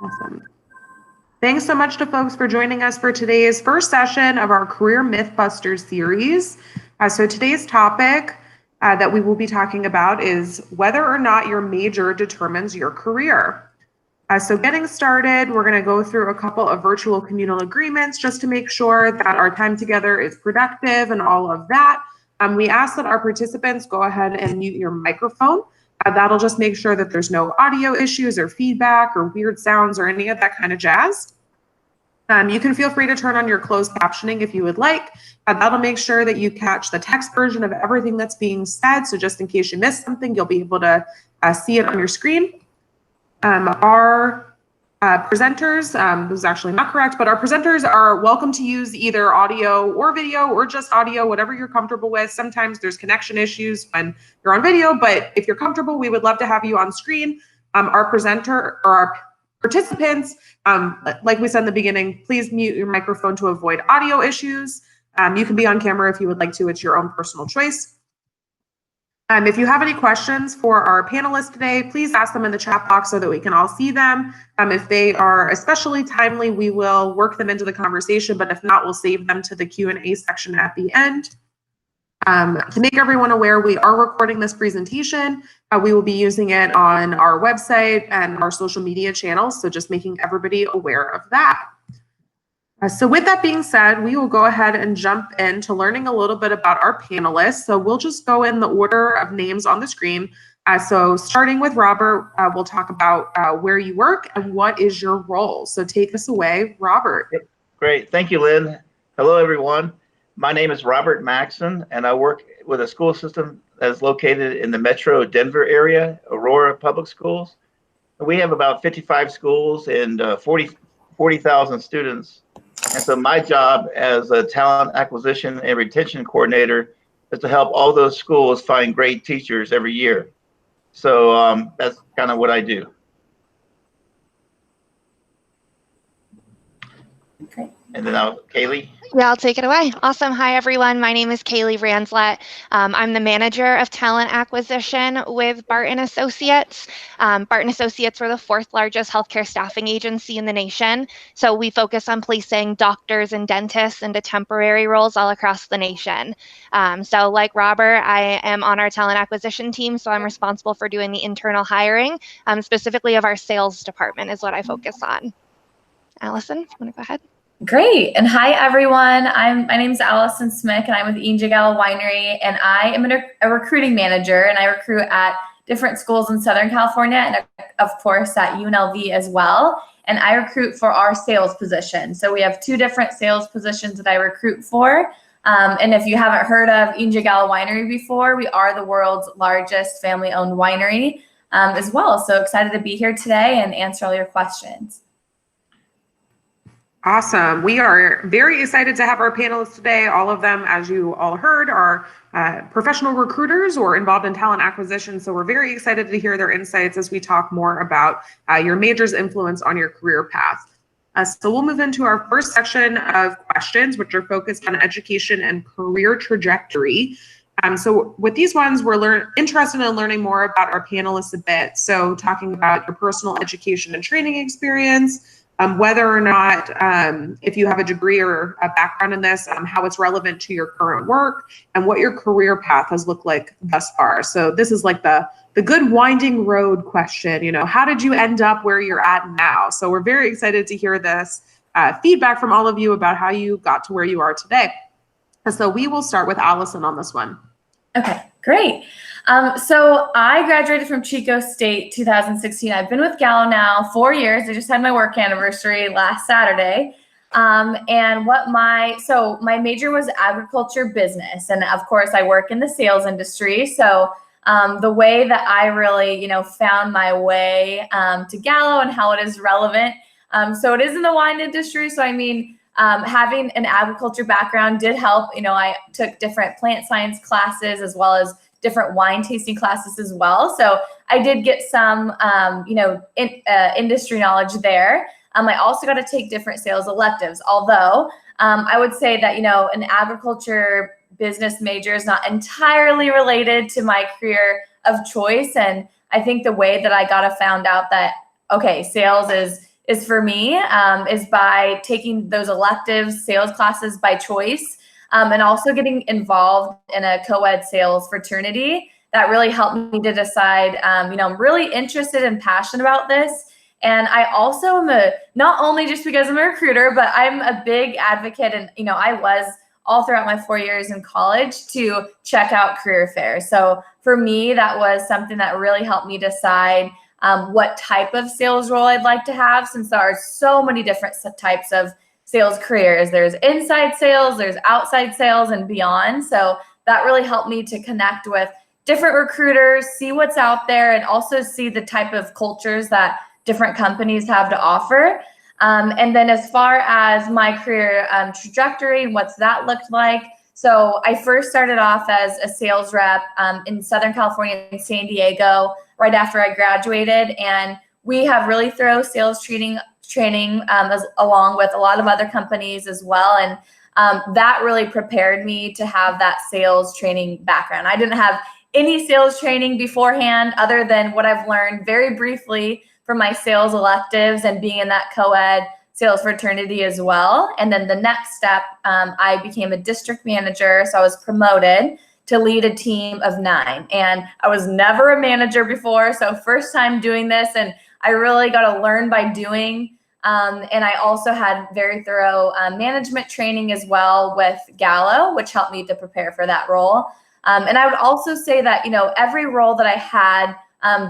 Awesome. Thanks so much to folks for joining us for today's first session of our Career Mythbusters series. So today's topic that we will be talking about is whether or not your major determines your career. So getting started, we're going to go through a couple of virtual communal agreements just to make sure that our time together is productive and all of that. We ask that our participants go ahead and mute your microphone. That'll just make sure that there's no audio issues or feedback or weird sounds or any of that kind of jazz. You can feel free to turn on your closed captioning if you would like. That'll make sure that you catch the text version of everything that's being said. So just in case you missed something, you'll be able to see it on your screen. Our presenters, this is actually not correct, but our presenters are welcome to use either audio or video or just audio, whatever you're comfortable with. Sometimes there's connection issues when you're on video, but if you're comfortable, we would love to have you on screen. Our presenter or our participants, like we said in the beginning, please mute your microphone to avoid audio issues. You can be on camera if you would like to. It's your own personal choice. If you have any questions for our panelists today, please ask them in the chat box so that we can all see them. If they are especially timely, we will work them into the conversation, but if not, we'll save them to the Q&A section at the end. To make everyone aware, we are recording this presentation. We will be using it on our website and our social media channels, so just making everybody aware of that. So with that being said, we will go ahead and jump into learning a little bit about our panelists. So we'll just go in the order of names on the screen. So starting with Robert, we'll talk about where you work and what is your role. So take us away, Robert. Great. Thank you, Lynn. Hello, everyone. My name is Robert Maxson, and I work with a school system that is located in the Metro Denver area, Aurora Public Schools. We have about 55 schools and 40,000 students. And so my job as a talent acquisition and retention coordinator is to help all those schools find great teachers every year. So that's kind of what I do. Okay. And then Kaylee. Yeah, I'll take it away. Awesome. Hi, everyone. My name is Kaylee Ranslet. I'm the manager of talent acquisition with Barton Associates. Barton Associates, we're the 4th largest healthcare staffing agency in the nation. So we focus on placing doctors and dentists into temporary roles all across the nation. So like Robert, I am on our talent acquisition team. So I'm responsible for doing the internal hiring, specifically of our sales department is what I focus on. Allison, if you want to go ahead. Great. And hi, everyone. My name's Allison Smith, and I'm with Untitled Winery, and I am a recruiting manager, and I recruit at different schools in Southern California and, of course, at UNLV as well. And I recruit for our sales position. So we have 2 different sales positions that I recruit for. And if you haven't heard of Untitled Winery before, we are the world's largest family-owned winery as well. So excited to be here today and answer all your questions. Awesome. We are very excited to have our panelists today. All of them, as you all heard, are professional recruiters or involved in talent acquisition. So we're very excited to hear their insights as we talk more about your major's influence on your career path. So we'll move into our first section of questions, which are focused on education and career trajectory. So with these ones, we're interested in learning more about our panelists a bit. So talking about your personal education and training experience, whether or not, if you have a degree or a background in this, how it's relevant to your current work and what your career path has looked like thus far. So this is like the good winding road question, you know, how did you end up where you're at now? So we're very excited to hear this feedback from all of you about how you got to where you are today. So we will start with Allison on this one. Okay, great. So I graduated from Chico State 2016. I've been with Gallo now 4 years. I just had my work anniversary last Saturday. And my major was agriculture business. And of course I work in the sales industry. So the way that I really, found my way to Gallo and how it is relevant. So it is in the wine industry. So having an agriculture background did help. I took different plant science classes as well as different wine tasting classes as well. So I did get some, industry knowledge there. I also got to take different sales electives, although I would say that, an agriculture business major is not entirely related to my career of choice. And I think the way that I found out that, okay, sales is for me is by taking those elective sales classes by choice, and also getting involved in a co-ed sales fraternity. That really helped me to decide, I'm really interested and passionate about this. And I also am not only just because I'm a recruiter, but I'm a big advocate, and I was all throughout my 4 years in college to check out career fairs. So for me, that was something that really helped me decide what type of sales role I'd like to have, since there are so many different types of sales careers. There's inside sales, there's outside sales, and beyond. So that really helped me to connect with different recruiters, see what's out there, and also see the type of cultures that different companies have to offer. And then as far as my career trajectory and what's that looked like, so I first started off as a sales rep in Southern California in San Diego right after I graduated. And we have really thorough sales training along with a lot of other companies as well. And that really prepared me to have that sales training background. I didn't have any sales training beforehand other than what I've learned very briefly from my sales electives and being in that co-ed sales fraternity as well. And then the next step, I became a district manager. So I was promoted to lead a team of 9. And I was never a manager before. So first time doing this, and I really got to learn by doing. And I also had very thorough management training as well with Gallo, which helped me to prepare for that role. And I would also say that, every role that I had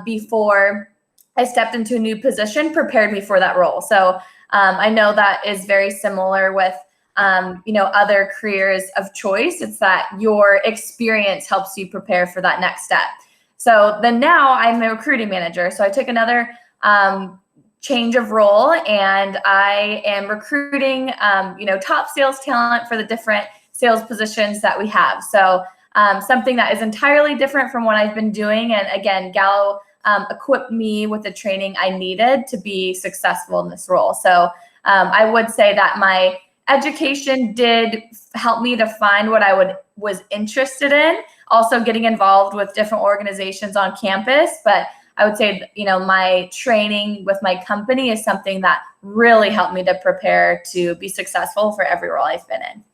before I stepped into a new position prepared me for that role. So I know that is very similar with, other careers of choice. It's that your experience helps you prepare for that next step. So then now I'm a recruiting manager. So I took another change of role, and I am recruiting, top sales talent for the different sales positions that we have. So something that is entirely different from what I've been doing. And again, Gallo equipped me with the training I needed to be successful in this role. So I would say that my education did help me to find what I was interested in, also getting involved with different organizations on campus. But I would say, my training with my company is something that really helped me to prepare to be successful for every role I've been in.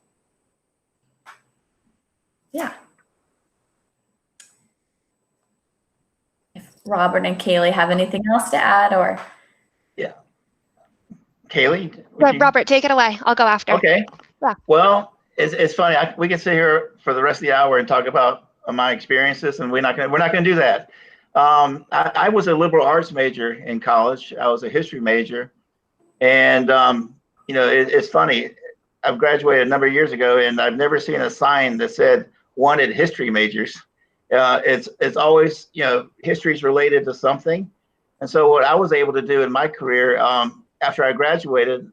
Yeah. If Robert and Kaylee have anything else to add, or. Yeah. Kaylee? Robert, take it away. I'll go after. Okay. Yeah. Well, it's funny. We can sit here for the rest of the hour and talk about my experiences, and we're not gonna do that. I was a liberal arts major in college. I was a history major, and it's funny. I've graduated a number of years ago, and I've never seen a sign that said wanted history majors. It's always, history is related to something. And so what I was able to do in my career, after I graduated,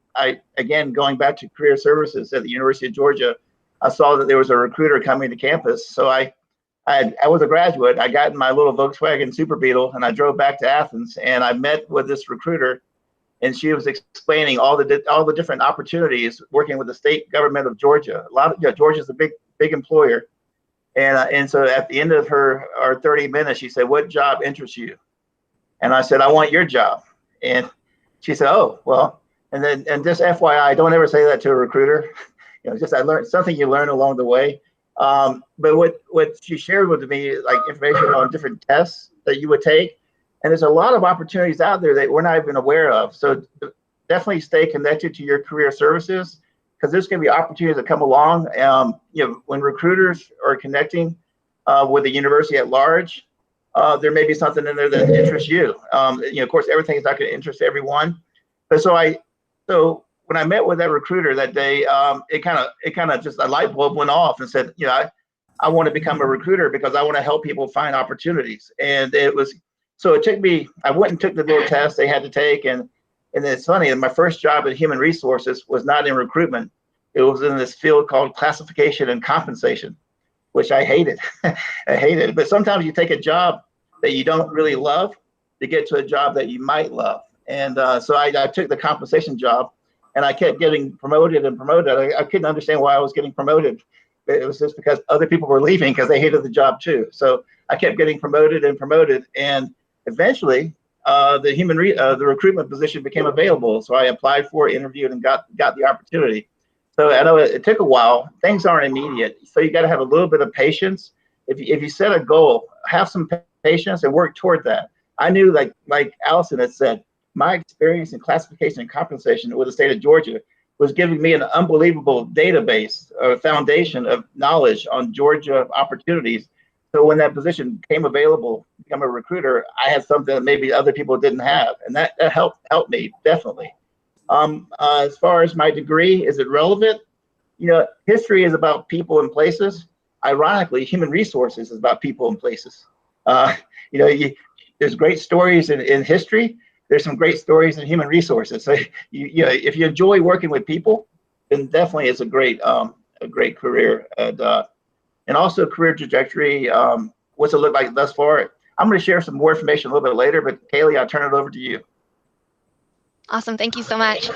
again, going back to career services at the University of Georgia, I saw that there was a recruiter coming to campus. So I was a graduate. I got in my little Volkswagen Super Beetle, and I drove back to Athens, and I met with this recruiter, and she was explaining all the different opportunities working with the state government of Georgia. Georgia's a big employer. And so at the end of our 30 minutes, she said, "What job interests you?" And I said, "I want your job." And she said, "Oh, well," and just FYI, don't ever say that to a recruiter. I learned something you learn along the way. But what she shared with me, like information on different tests that you would take. And there's a lot of opportunities out there that we're not even aware of. So definitely stay connected to your career services, because there's going to be opportunities that come along. When recruiters are connecting with the university at large, there may be something in there that interests you. Of course, everything is not going to interest everyone. But so when I met with that recruiter that day, it kind of just a light bulb went off and said, I want to become a recruiter because I want to help people find opportunities. And so it took me. I went and took the little test they had to take, and it's funny. My first job in human resources was not in recruitment. It was in this field called classification and compensation, which I hated. I hated it. But sometimes you take a job that you don't really love to get to a job that you might love. And so I took the compensation job, and I kept getting promoted and promoted. I couldn't understand why I was getting promoted. It was just because other people were leaving because they hated the job too. So I kept getting promoted and promoted. And eventually the recruitment position became available. So I applied for it, interviewed, and got the opportunity. So I know it took a while. Things aren't immediate. So you got to have a little bit of patience. If you set a goal, have some patience and work toward that. I knew, like Allison had said, my experience in classification and compensation with the state of Georgia was giving me an unbelievable database or foundation of knowledge on Georgia opportunities. So when that position came available, become a recruiter, I had something that maybe other people didn't have, and that helped me definitely. As far as my degree, is it relevant? History is about people and places. Ironically, human resources is about people and places. There's great stories in history. There's some great stories in human resources. So if you enjoy working with people, then definitely it's a great career, and also career trajectory. What's it look like thus far? I'm going to share some more information a little bit later, but Kaylee, I'll turn it over to you. Awesome. Thank you so much.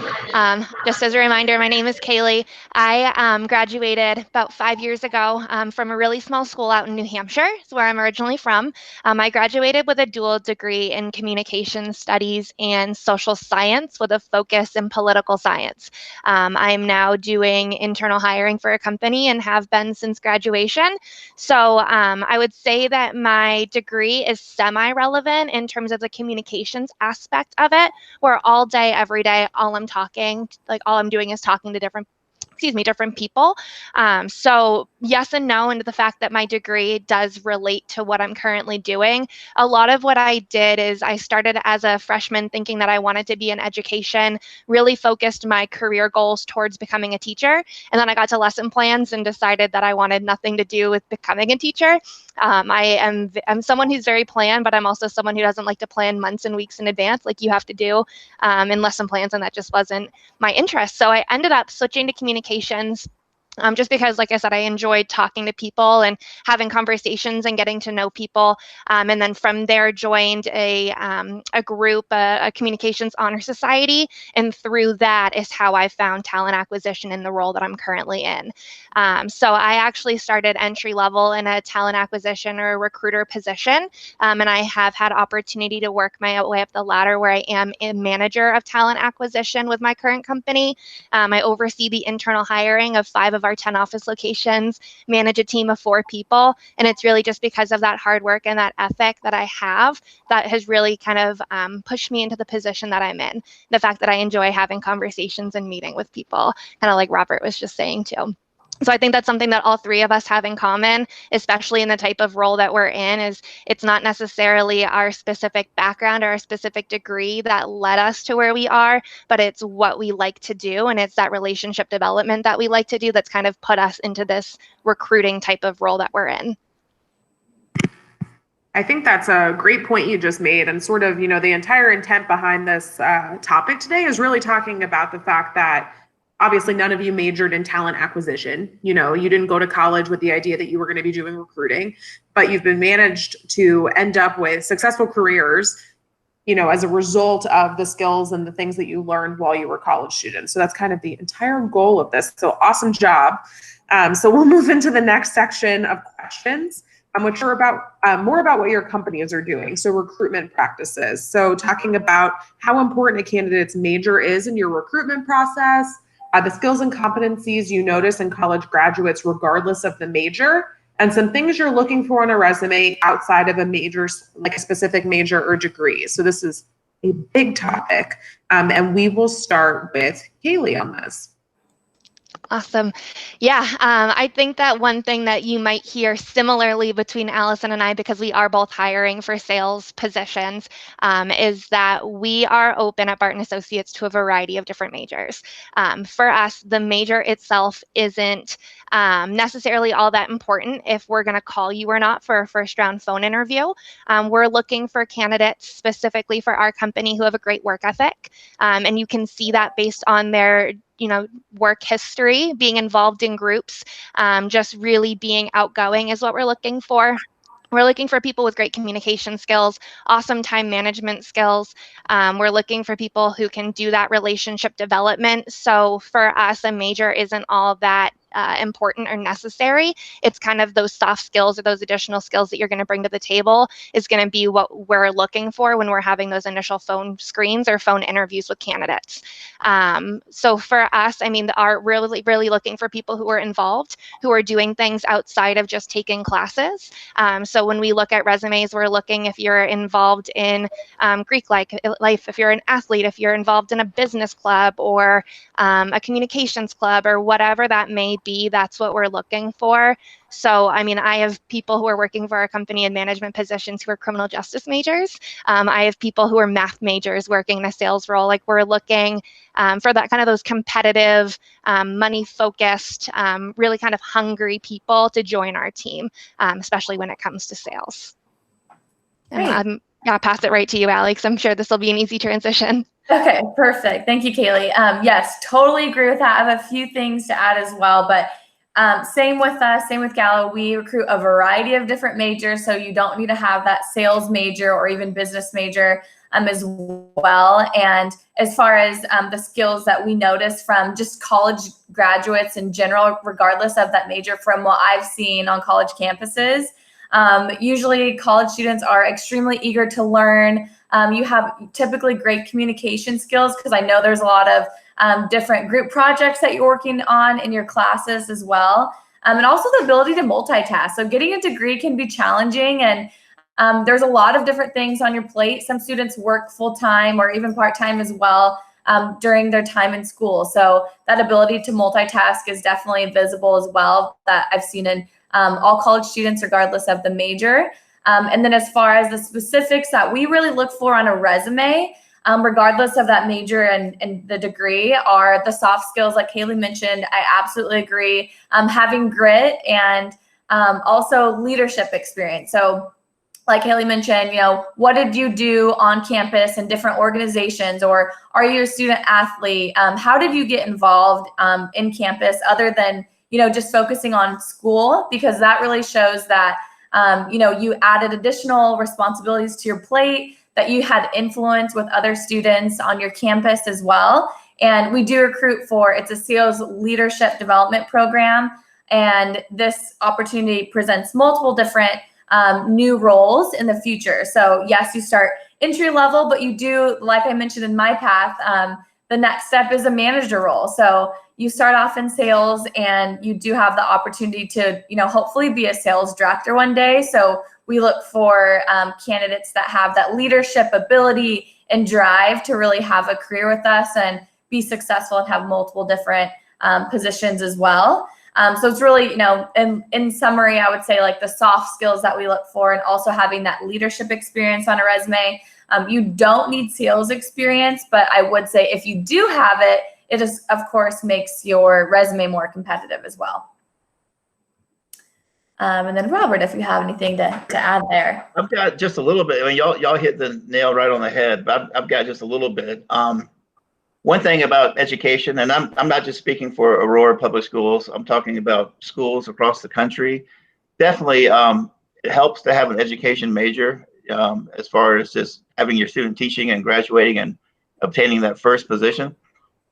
Just as a reminder, my name is Kaylee. I graduated about 5 years ago from a really small school out in New Hampshire. It's where I'm originally from. I graduated with a dual degree in communication studies and social science with a focus in political science. I'm now doing internal hiring for a company and have been since graduation. So I would say that my degree is semi-relevant in terms of the communications aspect of it, where all day, every day, all I'm doing is talking to different people. So yes and no, into the fact that my degree does relate to what I'm currently doing. A lot of what I did is I started as a freshman thinking that I wanted to be in education, really focused my career goals towards becoming a teacher. And then I got to lesson plans and decided that I wanted nothing to do with becoming a teacher. I'm someone who's very planned, but I'm also someone who doesn't like to plan months and weeks in advance like you have to do in lesson plans, and that just wasn't my interest. So I ended up switching to communications. Just because, like I said, I enjoyed talking to people and having conversations and getting to know people. And then from there, joined a group, a communications honor society. And through that is how I found talent acquisition in the role that I'm currently in. So I actually started entry level in a talent acquisition or a recruiter position. And I have had opportunity to work my way up the ladder where I am a manager of talent acquisition with my current company. I oversee the internal hiring of 5 of our 10 office locations, manage a team of 4 people. And it's really just because of that hard work and that ethic that I have that has really kind of pushed me into the position that I'm in. The fact that I enjoy having conversations and meeting with people, kind of like Robert was just saying too. So I think that's something that all 3 of us have in common, especially in the type of role that we're in, is it's not necessarily our specific background or our specific degree that led us to where we are, but it's what we like to do. And it's that relationship development that we like to do that's kind of put us into this recruiting type of role that we're in. I think that's a great point you just made. And sort of, the entire intent behind this topic today is really talking about the fact that obviously none of you majored in talent acquisition. You didn't go to college with the idea that you were going to be doing recruiting, but you've been managed to end up with successful careers, as a result of the skills and the things that you learned while you were college students. So that's kind of the entire goal of this. So awesome job. So we'll move into the next section of questions, which are about more about what your companies are doing. So recruitment practices. So talking about how important a candidate's major is in your recruitment process, the skills and competencies you notice in college graduates, regardless of the major, and some things you're looking for in a resume outside of a major, like a specific major or degree. So this is a big topic. And we will start with Kaylee on this. Awesome. Yeah, I think that one thing that you might hear similarly between Allison and I, because we are both hiring for sales positions, is that we are open at Barton Associates to a variety of different majors. For us, the major itself isn't necessarily all that important if we're going to call you or not for a first round phone interview. We're looking for candidates specifically for our company who have a great work ethic. And you can see that based on their work history, being involved in groups, just really being outgoing is what we're looking for. We're looking for people with great communication skills, awesome time management skills. We're looking for people who can do that relationship development. So for us, a major isn't all that important or necessary. It's kind of those soft skills or those additional skills that you're going to bring to the table is going to be what we're looking for when we're having those initial phone screens or phone interviews with candidates. So for us, I mean, are really, really looking for people who are involved, who are doing things outside of just taking classes. So when we look at resumes, we're looking if you're involved in Greek life, if you're an athlete, if you're involved in a business club or a communications club or whatever that may be, that's what we're looking for. So, I mean, I have people who are working for our company in management positions who are criminal justice majors. I have people who are math majors working in a sales role. Like we're looking for that kind of those competitive, money-focused, really kind of hungry people to join our team, especially when it comes to sales. And I'll pass it right to you, Alex. I'm sure this will be an easy transition. Okay, perfect. Thank you, Kaylee. Yes, totally agree with that. I have a few things to add as well, but same with us, same with Gallo. We recruit a variety of different majors, so you don't need to have that sales major or even business major as well. And as far as the skills that we notice from just college graduates in general, regardless of that major, from what I've seen on college campuses, usually college students are extremely eager to learn. You have typically great communication skills because I know there's a lot of different group projects that you're working on in your classes as well. And also the ability to multitask. So getting a degree can be challenging, and there's a lot of different things on your plate. Some students work full-time or even part-time as well during their time in school. So that ability to multitask is definitely visible as well, that I've seen in all college students, regardless of the major. And then as far as the specifics that we really look for on a resume, regardless of that major and the degree, are the soft skills like Kaylee mentioned. I absolutely agree. Having grit and also leadership experience. So like Haley mentioned, you know, what did you do on campus in different organizations, or are you a student athlete? How did you get involved in campus other than, you know, just focusing on school? Because that really shows that, you know, you added additional responsibilities to your plate, that you had influence with other students on your campus as well. And we do recruit for, it's a sales leadership development program. And this opportunity presents multiple different new roles in the future. So yes, you start entry level, but you do, like I mentioned in my path, the next step is a manager role. So you start off in sales and you do have the opportunity to, you know, hopefully be a sales director one day. So we look for candidates that have that leadership ability and drive to really have a career with us and be successful and have multiple different positions as well. So it's really, you know, in summary, I would say like the soft skills that we look for, and also having that leadership experience on a resume. You don't need sales experience, but I would say if you do have it, it is, of course, makes your resume more competitive as well. And then Robert, if you have anything to add there. I've got just a little bit. I mean, y'all hit the nail right on the head, but I've got just a little bit. One thing about education, and I'm not just speaking for Aurora Public Schools, I'm talking about schools across the country. Definitely, it helps to have an education major as far as just having your student teaching and graduating and obtaining that first position.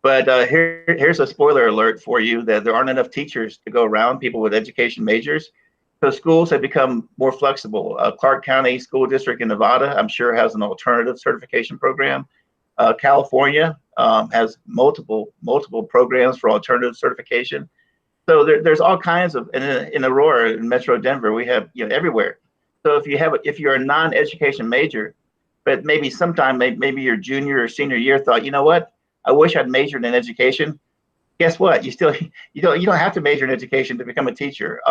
But here's a spoiler alert for you, that there aren't enough teachers to go around, people with education majors. So schools have become more flexible. Clark County School District in Nevada, I'm sure, has an alternative certification program. California has multiple programs for alternative certification. So there's all kinds of, in Aurora, in Metro Denver, we have, you know, everywhere. So if you're a non-education major, but maybe sometime, maybe your junior or senior year thought, you know what, I wish I'd majored in education. Guess what? You don't have to major in education to become a teacher.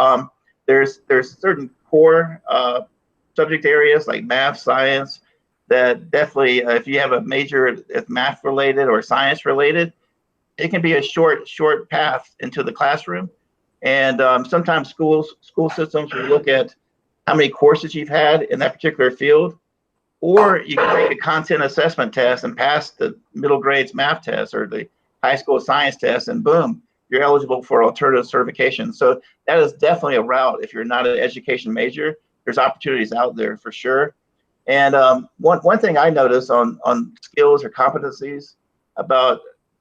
There's certain core subject areas like math, science, that definitely, if you have a major that's math related or science related, it can be a short path into the classroom. And sometimes school systems will look at how many courses you've had in that particular field, or you can take a content assessment test and pass the middle grades math test or the high school science test, and boom, you're eligible for alternative certification. So that is definitely a route. If you're not an education major, there's opportunities out there for sure. And one thing I notice on skills or competencies about,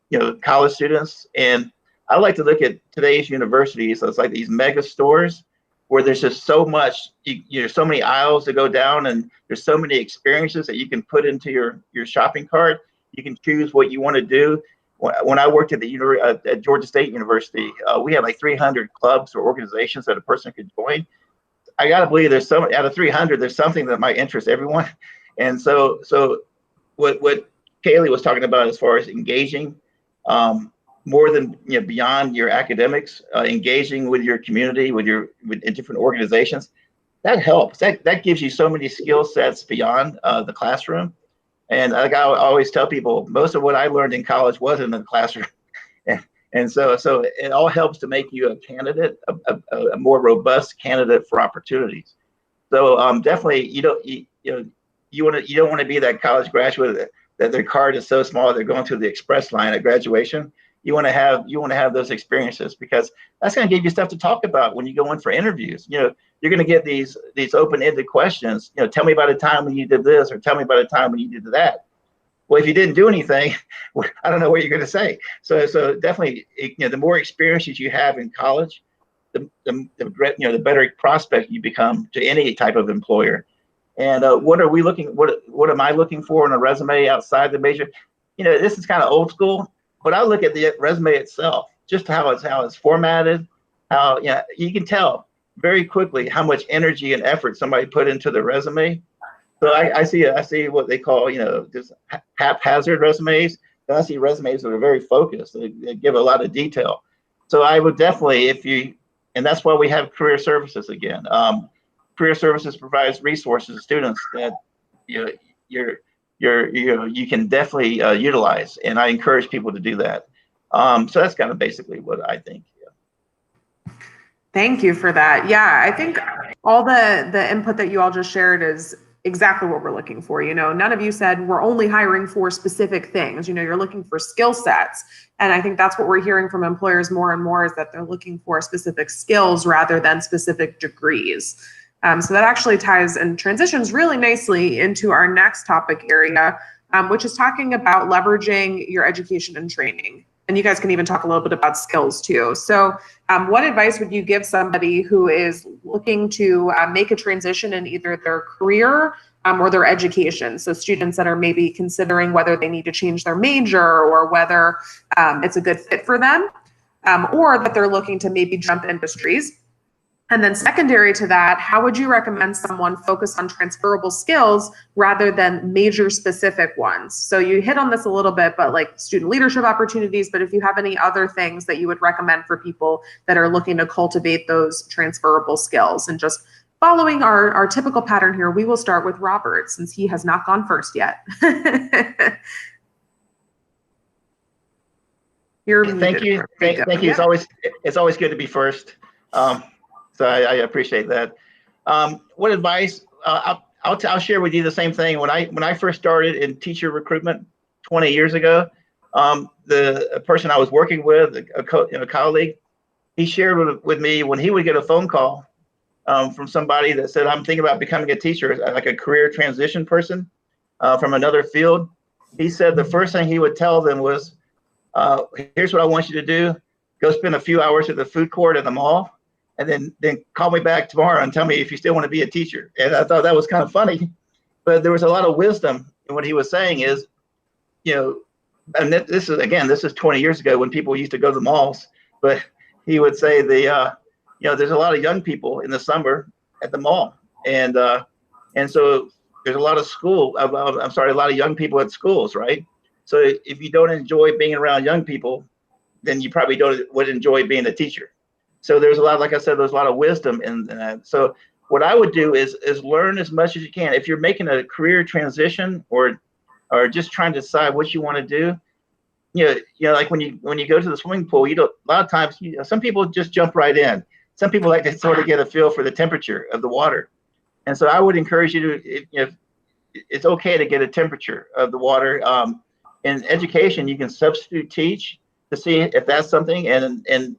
you know, college students, and I like to look at today's universities. So it's like these mega stores where there's just so much, there's so many aisles to go down, and there's so many experiences that you can put into your shopping cart. You can choose what you want to do. When I worked at at Georgia State University, we had like 300 clubs or organizations that a person could join. I got to believe there's some out of 300, there's something that might interest everyone. And so what Kaylee was talking about as far as engaging, more than beyond your academics, engaging with your community, with different organizations, that helps. That gives you so many skill sets beyond the classroom. And like I always tell people, most of what I learned in college wasn't in the classroom. And so it all helps to make you a candidate, a more robust candidate for opportunities. So definitely, you don't want to be that college graduate that their card is so small they're going through the express line at graduation. You want to have those experiences, because that's going to give you stuff to talk about when you go in for interviews. You're going to get these open-ended questions. Tell me about a time when you did this, or tell me about a time when you did that. Well, if you didn't do anything, I don't know what you're going to say. So definitely, the more experiences you have in college, the better prospect you become to any type of employer. And what am I looking for in a resume outside the major? This is kind of old school, but I look at the resume itself, just how it's formatted, how you can tell very quickly how much energy and effort somebody put into the resume. So I see what they call just haphazard resumes. And I see resumes that are very focused. They give a lot of detail. So I would definitely, and that's why we have career services again. Career services provides resources to students that you can definitely utilize, and I encourage people to do that. So that's kind of basically what I think. Yeah. Thank you for that. Yeah, I think all the input that you all just shared is exactly what we're looking for. None of you said we're only hiring for specific things. You're looking for skill sets. And I think that's what we're hearing from employers more and more, is that they're looking for specific skills rather than specific degrees. So that actually ties and transitions really nicely into our next topic area, which is talking about leveraging your education and training. And you guys can even talk a little bit about skills too. So what advice would you give somebody who is looking to make a transition in either their career or their education? So students that are maybe considering whether they need to change their major, or whether it's a good fit for them, or that they're looking to maybe jump industries. And then secondary to that, how would you recommend someone focus on transferable skills rather than major specific ones? So you hit on this a little bit, but like student leadership opportunities, but if you have any other things that you would recommend for people that are looking to cultivate those transferable skills. And just following our typical pattern here, we will start with Robert, since he has not gone first yet. Thank you. Thank you. It's always good to be first. So I appreciate that. What advice? I'll share with you the same thing. When I first started in teacher recruitment 20 years ago, the person I was working with, a colleague, he shared with me when he would get a phone call from somebody that said, "I'm thinking about becoming a teacher," like a career transition person from another field. He said the first thing he would tell them was, "Here's what I want you to do: go spend a few hours at the food court at the mall, and then call me back tomorrow and tell me if you still want to be a teacher." And I thought that was kind of funny, but there was a lot of wisdom in what he was saying. Is, and this is 20 years ago when people used to go to the malls, but he would say there's a lot of young people in the summer at the mall, and so there's a lot of young people at schools, right? So if you don't enjoy being around young people, then you probably would enjoy being a teacher. So there's a lot, like I said, there's a lot of wisdom in that. So what I would do is learn as much as you can. If you're making a career transition or just trying to decide what you want to do, like when you go to the swimming pool, a lot of times, some people just jump right in. Some people like to sort of get a feel for the temperature of the water. And so I would encourage you to, it's okay to get a temperature of the water. In education, you can substitute teach to see if that's something, and then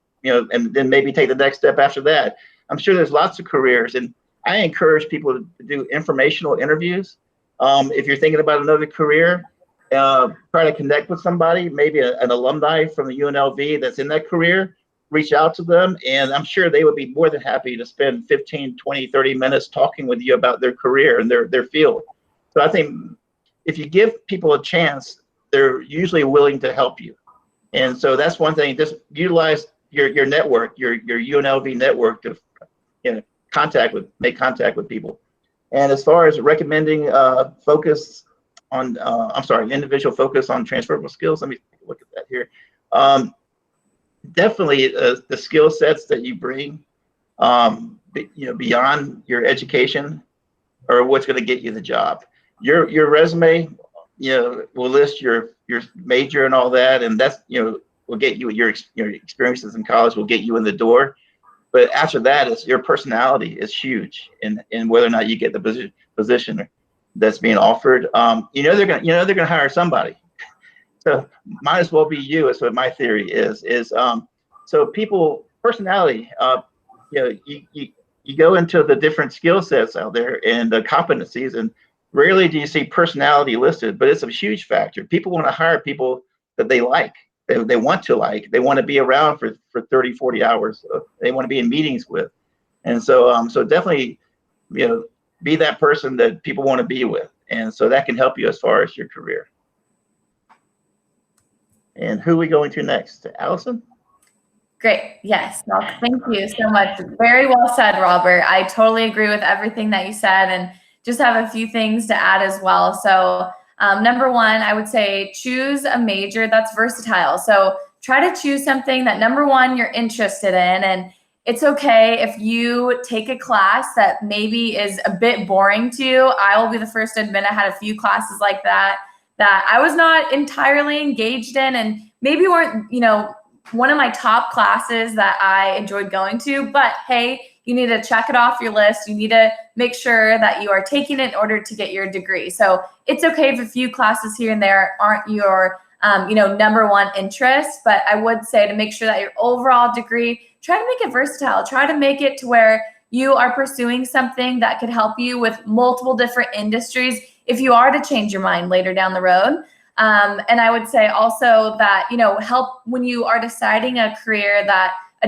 maybe take the next step after that. I'm sure there's lots of careers, and I encourage people to do informational interviews. If you're thinking about another career, try to connect with somebody, maybe an alumni from the UNLV that's in that career, reach out to them, and I'm sure they would be more than happy to spend 15, 20, 30 minutes talking with you about their career and their field. So I think if you give people a chance, they're usually willing to help you. And so that's one thing, just utilize your network, your UNLV network to make contact with people. And as far as recommending individual focus on transferable skills, let me take a look at that here. Definitely the skill sets that you bring, beyond your education, are what's going to get you the job. Your resume, will list your major and all that, and that's will get you your experiences in college will get you in the door. But after that, it's your personality is huge, in whether or not you get the position that's being offered. They're gonna hire somebody. So might as well be you, is what my theory is. So people, personality, you go into the different skill sets out there and the competencies, and rarely do you see personality listed, but it's a huge factor. People want to hire people that they like, they want to be around for 30, 40 hours. They want to be in meetings with. And so, so definitely, be that person that people want to be with. And so that can help you as far as your career. And who are we going to next? Allison? Great. Yes. Well, thank you so much. Very well said, Robert. I totally agree with everything that you said, and just have a few things to add as well. So number one, I would say choose a major that's versatile. So try to choose something that, number one, you're interested in. And it's okay if you take a class that maybe is a bit boring to you. I will be the first to admit I had a few classes like that I was not entirely engaged in, and maybe weren't, one of my top classes that I enjoyed going to. But hey, you need to check it off your list. You need to make sure that you are taking it in order to get your degree. So it's okay if a few classes here and there aren't your number one interest, but I would say to make sure that your overall degree, try to make it versatile. Try to make it to where you are pursuing something that could help you with multiple different industries if you are to change your mind later down the road. And I would say also that, help when you are deciding a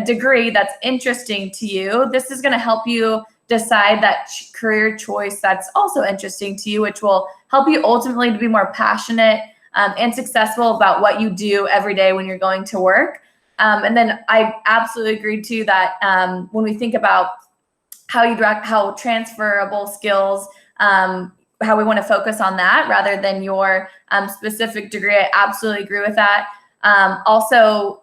degree that's interesting to you. This is going to help you decide that career choice that's also interesting to you, which will help you ultimately to be more passionate and successful about what you do every day when you're going to work. And then I absolutely agree too that when we think about how transferable skills, how we want to focus on that rather than your specific degree. I absolutely agree with that. Also,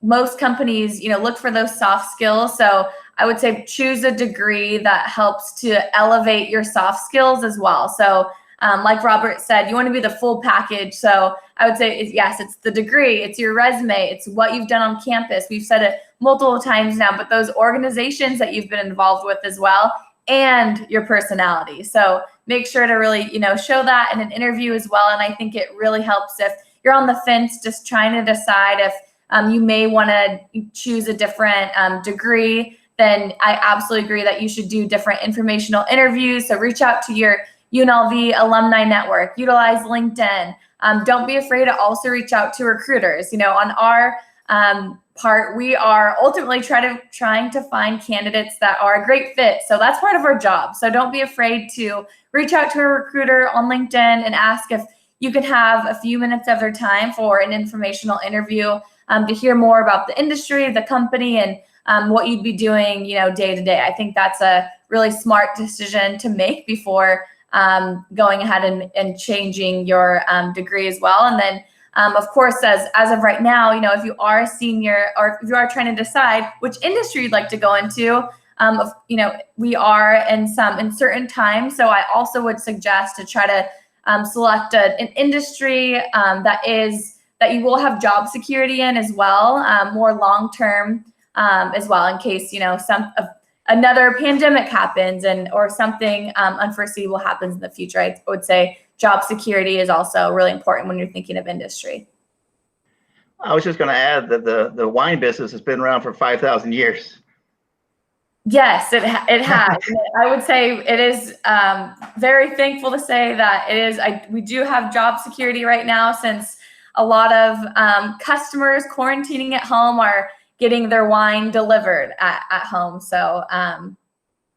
most companies, look for those soft skills. So I would say choose a degree that helps to elevate your soft skills as well. So like Robert said, you want to be the full package. So I would say, yes, it's the degree, it's your resume, it's what you've done on campus. We've said it multiple times now, but those organizations that you've been involved with as well, and your personality. So make sure to really, show that in an interview as well. And I think it really helps if you're on the fence, just trying to decide if you may want to choose a different degree, then I absolutely agree that you should do different informational interviews. So reach out to your UNLV alumni network, utilize LinkedIn. Don't be afraid to also reach out to recruiters. On our part, we are ultimately trying to find candidates that are a great fit. So that's part of our job. So don't be afraid to reach out to a recruiter on LinkedIn and ask if you could have a few minutes of their time for an informational interview to hear more about the industry, the company, and what you'd be doing, day to day. I think that's a really smart decision to make before going ahead and changing your degree as well. And then of course, as of right now, if you are a senior or if you are trying to decide which industry you'd like to go into, we are in certain times. So I also would suggest to try to select an industry that you will have job security in as well, more long-term as well, in case, another pandemic happens or something unforeseeable happens in the future. I would say job security is also really important when you're thinking of industry. I was just going to add that the wine business has been around for 5,000 years. Yes, it has. I would say it is very thankful to say that it is. We do have job security right now, since a lot of customers quarantining at home are getting their wine delivered at home. So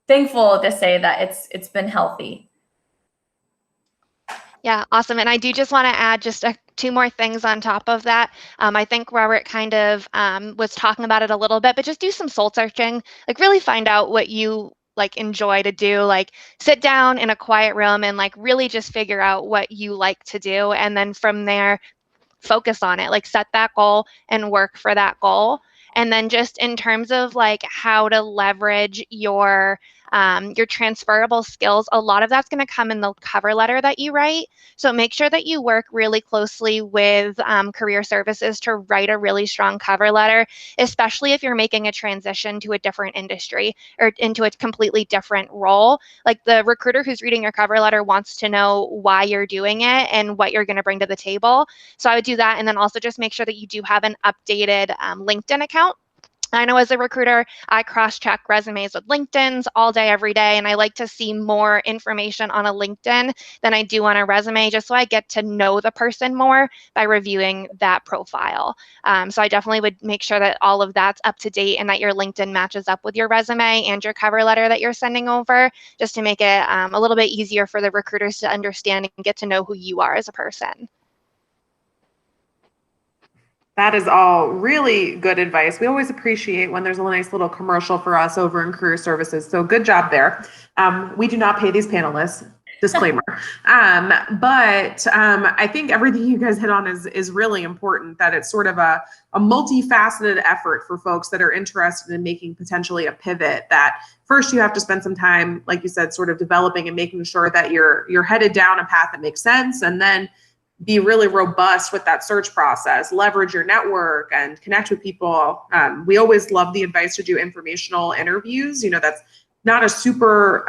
thankful to say that it's been healthy. Yeah, awesome. And I do just want to add just two more things on top of that. I think Robert kind of was talking about it a little bit, but just do some soul searching, like really find out what you like enjoy to do, like sit down in a quiet room and like really just figure out what you like to do. And then from there, focus on it, like set that goal and work for that goal. And then just in terms of like how to leverage your transferable skills, a lot of that's going to come in the cover letter that you write. So make sure that you work really closely with career services to write a really strong cover letter, especially if you're making a transition to a different industry or into a completely different role. Like the recruiter who's reading your cover letter wants to know why you're doing it and what you're going to bring to the table. So I would do that. And then also just make sure that you do have an updated LinkedIn account. I know as a recruiter, I cross-check resumes with LinkedIn's all day, every day, and I like to see more information on a LinkedIn than I do on a resume, just so I get to know the person more by reviewing that profile. So I definitely would make sure that all of that's up to date and that your LinkedIn matches up with your resume and your cover letter that you're sending over, just to make it a little bit easier for the recruiters to understand and get to know who you are as a person. That is all really good advice. We always appreciate when there's a nice little commercial for us over in career services. So good job there. We do not pay these panelists, disclaimer. But I think everything you guys hit on is really important, that it's sort of a multifaceted effort for folks that are interested in making potentially a pivot, that first you have to spend some time, like you said, sort of developing and making sure that you're headed down a path that makes sense, and then be really robust with that search process, leverage your network and connect with people. We always love the advice to do informational interviews. You know, that's not a super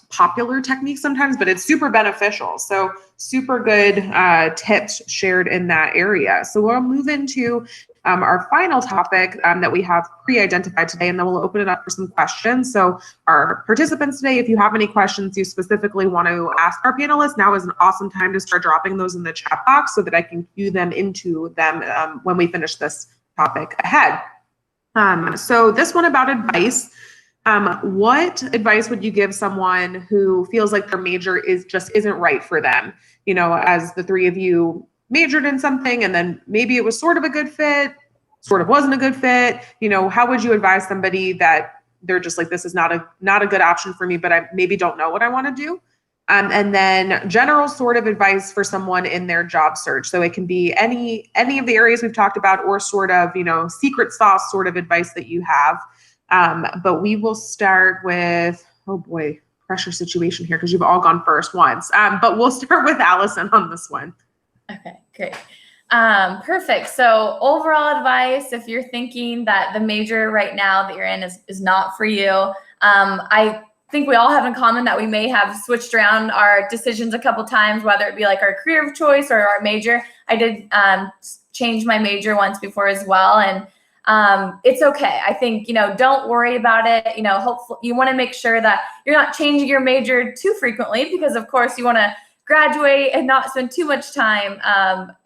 popular technique sometimes, but it's super beneficial. So super good tips shared in that area. So we'll move into our final topic that we have pre-identified today, and then we'll open it up for some questions. So our participants today, if you have any questions you specifically want to ask our panelists, now is an awesome time to start dropping those in the chat box so that I can cue them into them when we finish this topic ahead. So this one about advice. What advice would you give someone who feels like their major isn't right for them? You know, as the three of you majored in something and then maybe it was sort of a good fit, sort of wasn't a good fit. You know, how would you advise somebody that they're just like, this is not a good option for me, but I maybe don't know what I want to do? And then general sort of advice for someone in their job search. So it can be any of the areas we've talked about, or sort of, you know, secret sauce sort of advice that you have. But we will start with, oh boy, pressure situation here because you've all gone first once. But we'll start with Allison on this one. Okay, great. Perfect. So overall advice, if you're thinking that the major right now that you're in is not for you, I think we all have in common that we may have switched around our decisions a couple times, whether it be like our career of choice or our major. I did change my major once before as well, and it's okay. I think, you know, don't worry about it. You know, hopefully you want to make sure that you're not changing your major too frequently, because of course you want to graduate and not spend too much time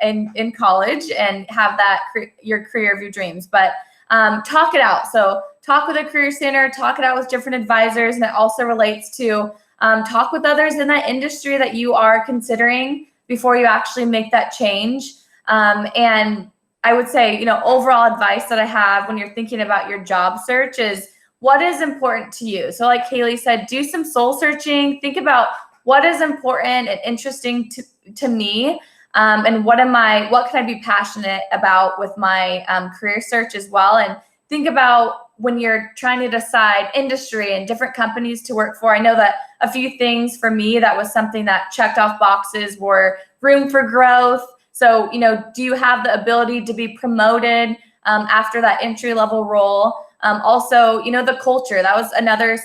in college and have that your career of your dreams. But talk it out. So talk with a career center, talk it out with different advisors, and it also relates to talk with others in that industry that you are considering before you actually make that change. And I would say, you know, overall advice that I have when you're thinking about your job search is what is important to you. So like Kaylee said, do some soul searching, think about what is important and interesting to me, and what can I be passionate about with my career search as well. And think about when you're trying to decide industry and different companies to work for. I know that a few things for me that was something that checked off boxes were room for growth. So, you know, do you have the ability to be promoted after that entry level role? Also, you know, the culture, that was another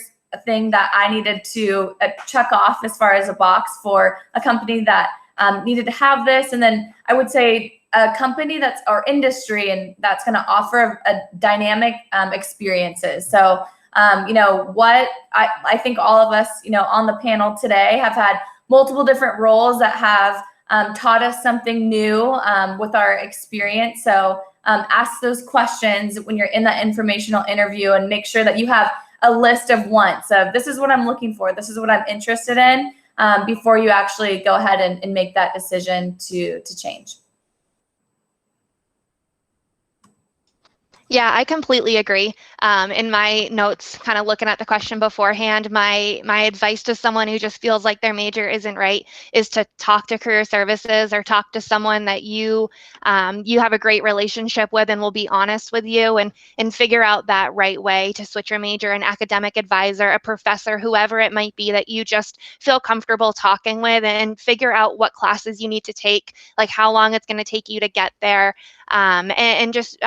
thing that I needed to check off as far as a box for a company that needed to have this. And then I would say a company that's our industry and that's going to offer a dynamic experiences. So What I think all of us, on the panel today have had multiple different roles that have taught us something new with our experience. So ask those questions when you're in that informational interview and make sure that you have a list of wants. So this is what I'm looking for. This is what I'm interested in before you actually go ahead and make that decision to change. Yeah, I completely agree. In my notes, kind of looking at the question beforehand, my advice to someone who just feels like their major isn't right is to talk to career services or talk to someone that you have a great relationship with and will be honest with you and figure out that right way to switch your major. An academic advisor, a professor, whoever it might be that you just feel comfortable talking with, and figure out what classes you need to take, like how long it's going to take you to get there. And just,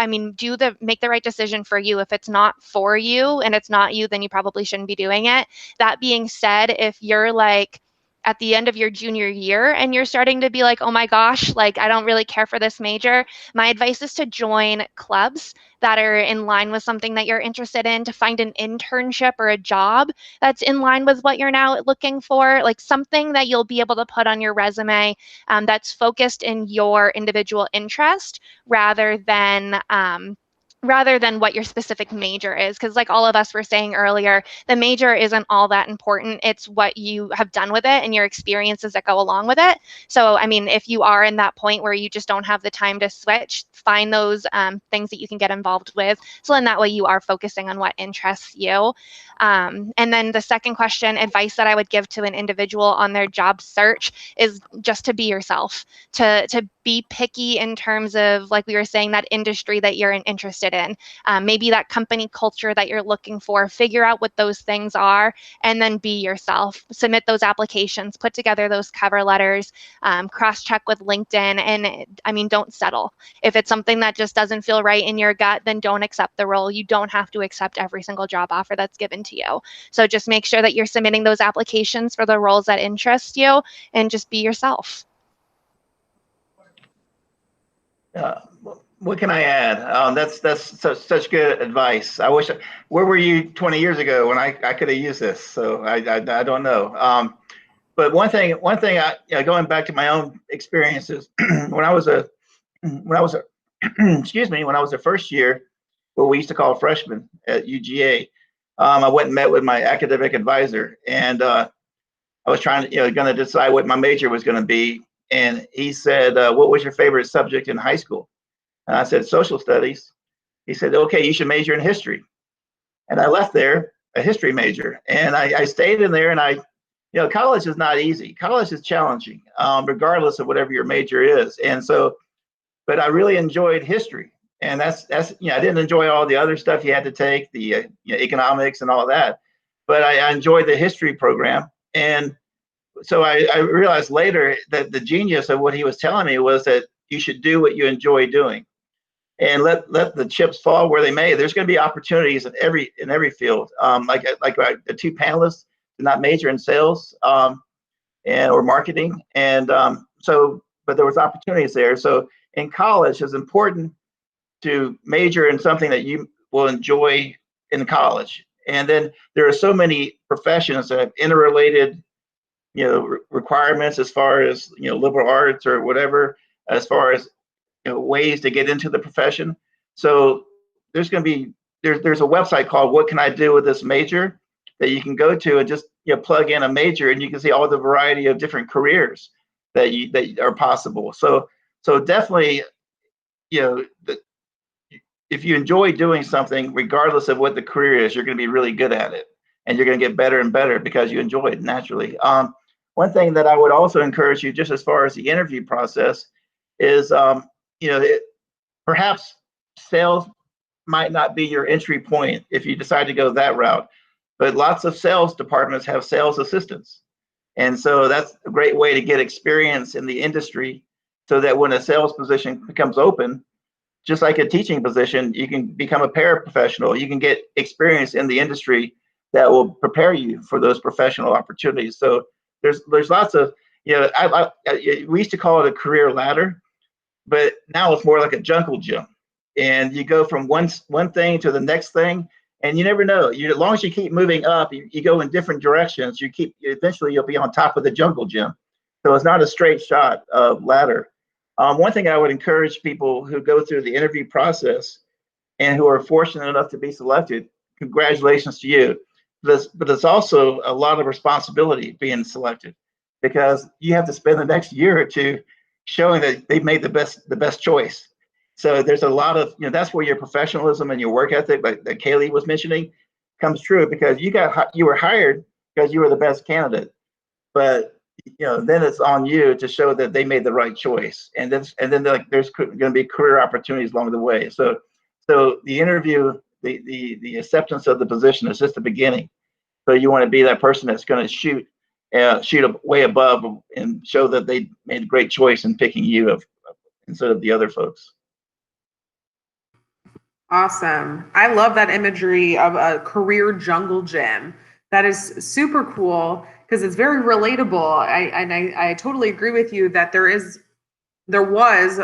make the right decision for you. If it's not for you and it's not you, then you probably shouldn't be doing it. That being said, if you're like at the end of your junior year and you're starting to be like, oh my gosh, like I don't really care for this major, my advice is to join clubs that are in line with something that you're interested in, to find an internship or a job that's in line with what you're now looking for, like something that you'll be able to put on your resume that's focused in your individual interest rather than what your specific major is. Because like all of us were saying earlier, the major isn't all that important. It's what you have done with it and your experiences that go along with it. So, if you are in that point where you just don't have the time to switch, find those things that you can get involved with. So in that way, you are focusing on what interests you. And then the second question, advice that I would give to an individual on their job search is just to be yourself, to be picky in terms of, like we were saying, that industry that you're interested in, maybe that company culture that you're looking for. Figure out what those things are and then be yourself. Submit those applications, put together those cover letters, cross-check with LinkedIn, and don't settle. If it's something that just doesn't feel right in your gut, then don't accept the role. You don't have to accept every single job offer that's given to you. So just make sure that you're submitting those applications for the roles that interest you and just be yourself. What can I add? That's such good advice. I wish. Where were you 20 years ago when I could have used this? So I don't know. But one thing, going back to my own experiences, when I was a first year, what we used to call a freshman at UGA, I went and met with my academic advisor, and I was trying to, going to decide what my major was going to be. And he said, what was your favorite subject in high school? And I said, social studies. He said, okay, you should major in history. And I left there a history major. And I stayed in there, and college is not easy. College is challenging, regardless of whatever your major is. And so, but I really enjoyed history. And that's I didn't enjoy all the other stuff you had to take, the economics and all that. But I enjoyed the history program. And so I realized later that the genius of what he was telling me was that you should do what you enjoy doing, and let the chips fall where they may. There's going to be opportunities in every field. Like the two panelists did not major in sales or marketing, and but there was opportunities there. So in college, it's important to major in something that you will enjoy in college. And then there are so many professions that have interrelated requirements as far as liberal arts or whatever, as far as ways to get into the profession. So there's going to be there's a website called What Can I Do with This Major that you can go to and just plug in a major, and you can see all the variety of different careers that are possible. So definitely, if you enjoy doing something, regardless of what the career is, you're going to be really good at it, and you're going to get better and better because you enjoy it naturally. One thing that I would also encourage you, just as far as the interview process, is perhaps sales might not be your entry point if you decide to go that route, but lots of sales departments have sales assistants, and so that's a great way to get experience in the industry, so that when a sales position becomes open, just like a teaching position, you can become a paraprofessional. You can get experience in the industry that will prepare you for those professional opportunities. So there's lots of, we used to call it a career ladder, but now it's more like a jungle gym. And you go from one thing to the next thing, And you never know. As long as you keep moving up, you go in different directions. Eventually you'll be on top of the jungle gym. So it's not a straight shot ladder. One thing I would encourage people who go through the interview process and who are fortunate enough to be selected, congratulations to you. But it's also a lot of responsibility being selected, because you have to spend the next year or two showing that they've made the best choice. So there's a lot of, that's where your professionalism and your work ethic, like that Kaylee was mentioning, comes true, because you were hired because you were the best candidate. But then it's on you to show that they made the right choice. And then there's going to be career opportunities along the way. So the interview, the acceptance of the position is just the beginning. So you want to be that person that's going to shoot way above and show that they made a great choice in picking you instead of the other folks. Awesome. I love that imagery of a career jungle gym. That is super cool because it's very relatable. I totally agree with you that there was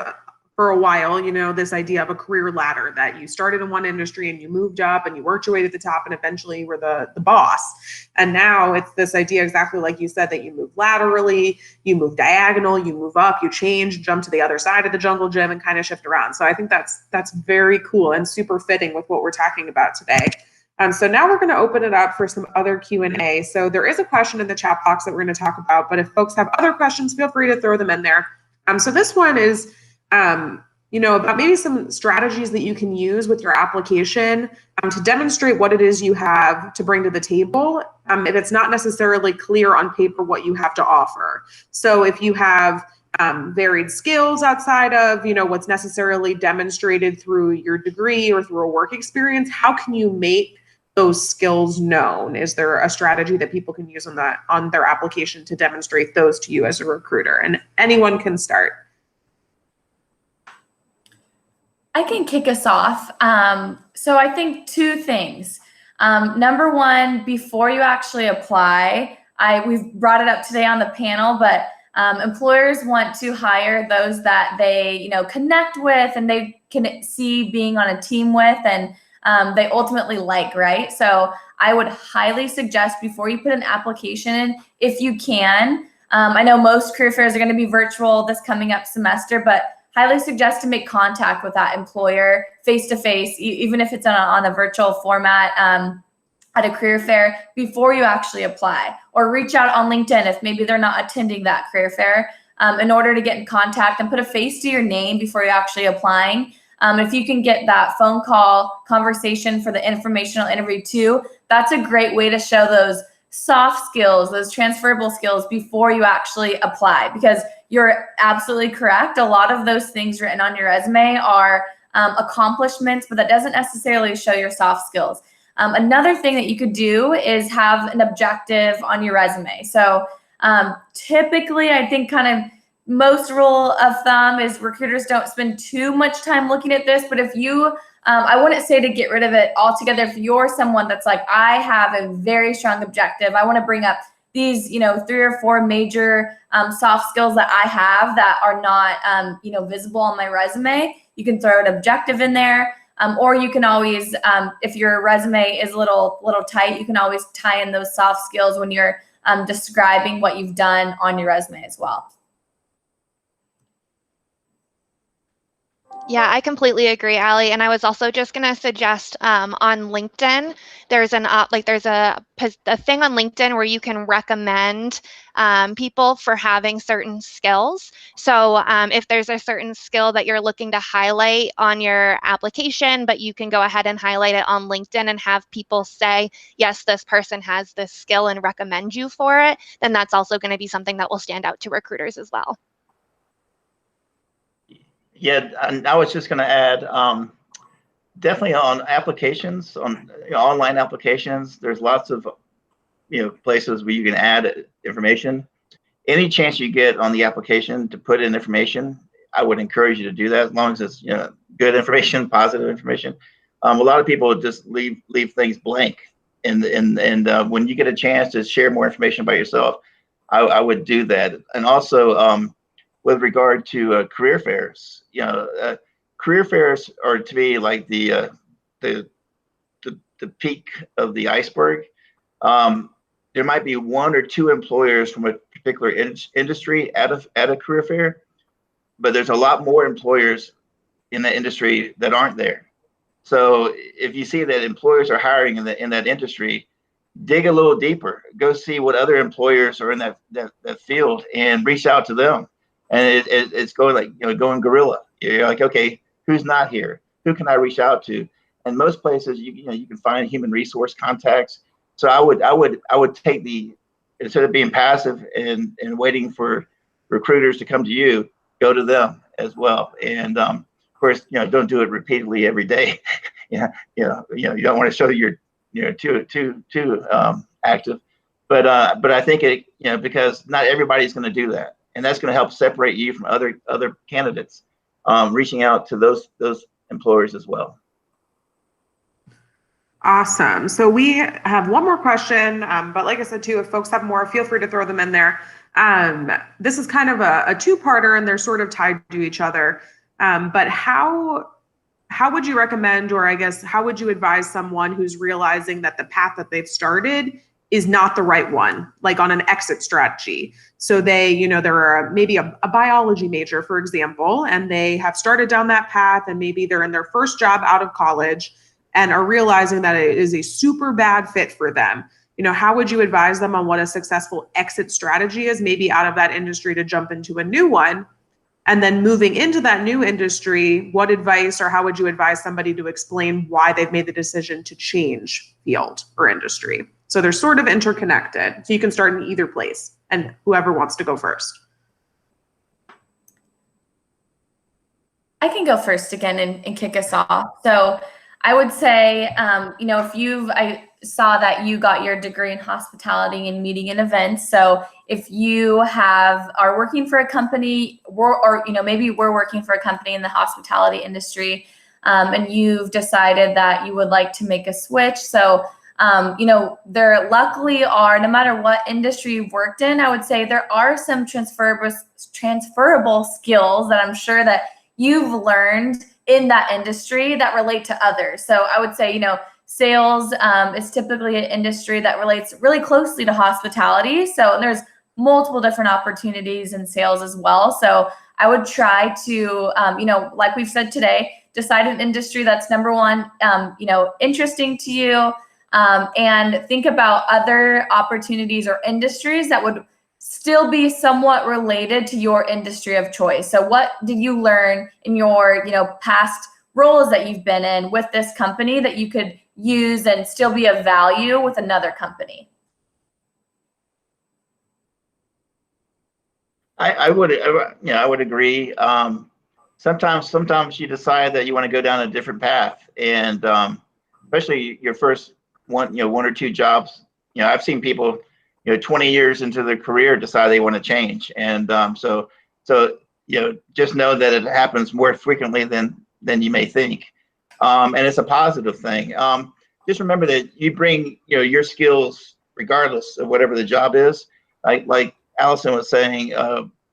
for a while, this idea of a career ladder, that you started in one industry and you moved up and you worked your way to the top and eventually you were the boss. And now it's this idea, exactly like you said, that you move laterally, you move diagonal, you move up, you change, jump to the other side of the jungle gym and kind of shift around. So I think that's very cool and super fitting with what we're talking about today. So now we're going to open it up for some other Q&A. So there is a question in the chat box that we're going to talk about, but if folks have other questions, feel free to throw them in there. So this one is, about maybe some strategies that you can use with your application to demonstrate what it is you have to bring to the table, if it's not necessarily clear on paper what you have to offer. So if you have varied skills outside of, what's necessarily demonstrated through your degree or through a work experience, how can you make those skills known? Is there a strategy that people can use on their application to demonstrate those to you as a recruiter? And anyone can start. I can kick us off. So I think two things. Number one, before you actually apply, we've brought it up today on the panel, but employers want to hire those that they, connect with and they can see being on a team with and they ultimately like, right? So I would highly suggest before you put an application in, if you can, I know most career fairs are going to be virtual this coming up semester, but highly suggest to make contact with that employer face-to-face, even if it's on a virtual format at a career fair before you actually apply, or reach out on LinkedIn if maybe they're not attending that career fair in order to get in contact and put a face to your name before you're actually applying. If you can get that phone call conversation for the informational interview too, that's a great way to show those soft skills, those transferable skills before you actually apply, because you're absolutely correct. A lot of those things written on your resume are accomplishments, but that doesn't necessarily show your soft skills. Another thing that you could do is have an objective on your resume. So typically, I think kind of most rule of thumb is recruiters don't spend too much time looking at this, but if you, I wouldn't say to get rid of it altogether. If you're someone that's like, I have a very strong objective, I want to bring up these, 3 or 4 major soft skills that I have that are not, visible on my resume, you can throw an objective in there. Or you can always, if your resume is a little tight, you can always tie in those soft skills when you're describing what you've done on your resume as well. Yeah, I completely agree, Allie. And I was also just going to suggest on LinkedIn, there's a thing on LinkedIn where you can recommend people for having certain skills. So if there's a certain skill that you're looking to highlight on your application, but you can go ahead and highlight it on LinkedIn and have people say, yes, this person has this skill and recommend you for it, then that's also going to be something that will stand out to recruiters as well. Yeah, and I was just going to add, definitely on applications, on online applications, there's lots of places where you can add information. Any chance you get on the application to put in information, I would encourage you to do that, as long as it's good information, positive information. A lot of people just leave things blank, and when you get a chance to share more information about yourself, I would do that. And also, with regard to career fairs, career fairs are to me like the the peak of the iceberg. There might be one or two employers from a particular industry at a career fair, but there's a lot more employers in that industry that aren't there. So if you see that employers are hiring in that industry, dig a little deeper. Go see what other employers are in that field and reach out to them. And it's going like, going guerrilla. You're like, okay, who's not here? Who can I reach out to? And most places you can find human resource contacts. So I would take instead of being passive and waiting for recruiters to come to you, go to them as well. And of course, don't do it repeatedly every day. You don't want to show you're too active. But I think because not everybody's going to do that, and that's going to help separate you from other candidates. Reaching out to those employers as well. Awesome. So we have one more question, but like I said too, if folks have more, feel free to throw them in there. This is kind of a two-parter, and they're sort of tied to each other. But how would you recommend, or I guess, how would you advise someone who's realizing that the path that they've started is not the right one, like on an exit strategy? So they're maybe a biology major, for example, and they have started down that path, and maybe they're in their first job out of college and are realizing that it is a super bad fit for them. How would you advise them on what a successful exit strategy is, maybe out of that industry to jump into a new one? And then moving into that new industry, what advice, or how would you advise somebody to explain why they've made the decision to change field or industry? So they're sort of interconnected. So you can start in either place, and whoever wants to go first. I can go first again and kick us off. So I would say, I saw that you got your degree in hospitality and meeting and events. So if you are working for a company, maybe we're working for a company in the hospitality industry, and you've decided that you would like to make a switch. So, there luckily are, no matter what industry you've worked in, I would say there are some transferable skills that I'm sure that you've learned in that industry that relate to others. So I would say, sales is typically an industry that relates really closely to hospitality. So there's multiple different opportunities in sales as well. So I would try to, like we've said today, decide an industry that's number one, interesting to you, and think about other opportunities or industries that would still be somewhat related to your industry of choice. So what did you learn in your, past roles that you've been in with this company that you could use and still be of value with another company? I would agree. Sometimes you decide that you want to go down a different path, and especially your first one or two jobs. I've seen people 20 years into their career decide they want to change, and so just know that it happens more frequently than you may think, and it's a positive thing. Just remember that you bring your skills regardless of whatever the job is. Like Allison was saying,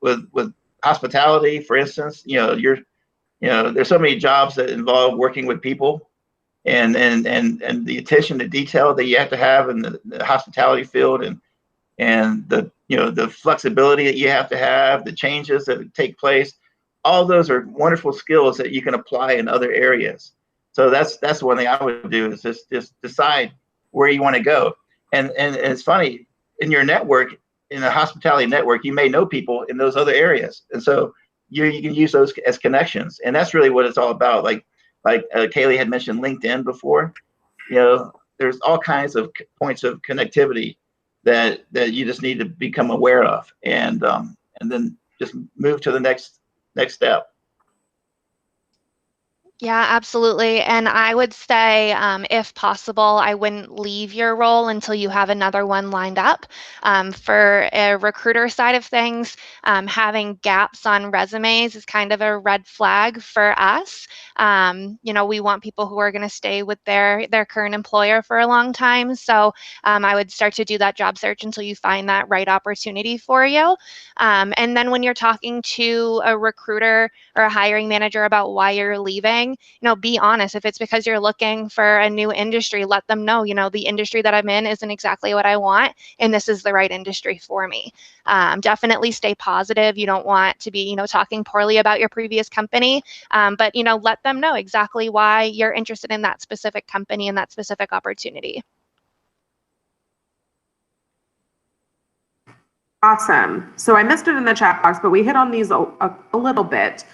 with hospitality, for instance, there's so many jobs that involve working with people, and the attention to detail that you have to have in the hospitality field, and the flexibility that you have to have, the changes that take place. All those are wonderful skills that you can apply in other areas. So that's one thing I would do, is just decide where you want to go. And it's funny, in your network, in a hospitality network, you may know people in those other areas, and so you can use those as connections. And that's really what it's all about. Like Kaylee had mentioned LinkedIn before. There's all kinds of points of connectivity that you just need to become aware of, and then just move to the next step. Yeah, absolutely. And I would say, if possible, I wouldn't leave your role until you have another one lined up. For a recruiter side of things, having gaps on resumes is kind of a red flag for us. We want people who are going to stay with their current employer for a long time. So I would start to do that job search until you find that right opportunity for you. And then when you're talking to a recruiter or a hiring manager about why you're leaving, looking, be honest. If it's because you're looking for a new industry, let them know, the industry that I'm in isn't exactly what I want, and this is the right industry for me. Definitely stay positive. You don't want to be, talking poorly about your previous company, but, let them know exactly why you're interested in that specific company and that specific opportunity. Awesome. So I missed it in the chat box, but we hit on these a little bit.